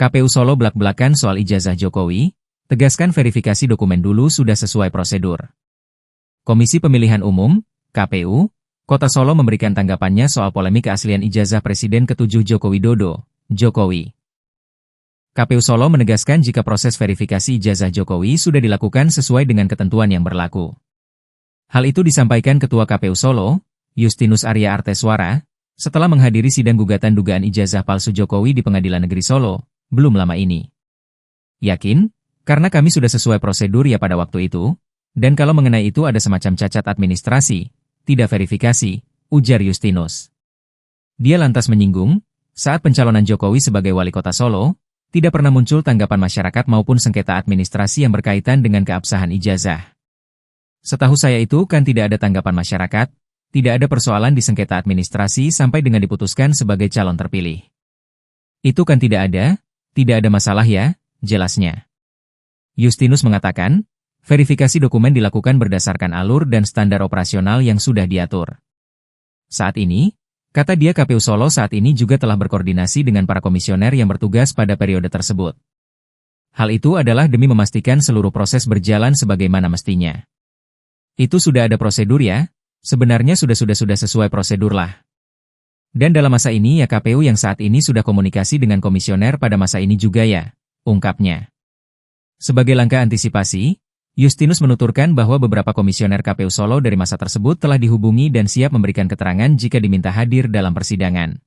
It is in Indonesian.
KPU Solo belak-belakan soal ijazah Jokowi, tegaskan verifikasi dokumen dulu sudah sesuai prosedur. Komisi Pemilihan Umum, KPU, Kota Solo memberikan tanggapannya soal polemik keaslian ijazah Presiden ke-7 Joko Widodo, Jokowi. KPU Solo menegaskan jika proses verifikasi ijazah Jokowi sudah dilakukan sesuai dengan ketentuan yang berlaku. Hal itu disampaikan Ketua KPU Solo, Justinus Arya Arteswara, setelah menghadiri sidang gugatan dugaan ijazah palsu Jokowi di Pengadilan Negeri Solo, belum lama ini. Yakin, karena kami sudah sesuai prosedur ya pada waktu itu, dan kalau mengenai itu ada semacam cacat administrasi, tidak verifikasi, ujar Justinus. Dia lantas menyinggung, saat pencalonan Jokowi sebagai wali kota Solo, tidak pernah muncul tanggapan masyarakat maupun sengketa administrasi yang berkaitan dengan keabsahan ijazah. Setahu saya itu kan tidak ada tanggapan masyarakat, tidak ada persoalan di sengketa administrasi sampai dengan diputuskan sebagai calon terpilih. Itu kan tidak ada masalah ya, jelasnya. Justinus mengatakan, verifikasi dokumen dilakukan berdasarkan alur dan standar operasional yang sudah diatur. Saat ini, kata dia KPU Solo saat ini juga telah berkoordinasi dengan para komisioner yang bertugas pada periode tersebut. Hal itu adalah demi memastikan seluruh proses berjalan sebagaimana mestinya. Itu sudah ada prosedur ya, sebenarnya sudah sesuai prosedur lah. Dan dalam masa ini ya KPU yang saat ini sudah komunikasi dengan komisioner pada masa ini juga ya, ungkapnya. Sebagai langkah antisipasi, Justinus menuturkan bahwa beberapa komisioner KPU Solo dari masa tersebut telah dihubungi dan siap memberikan keterangan jika diminta hadir dalam persidangan.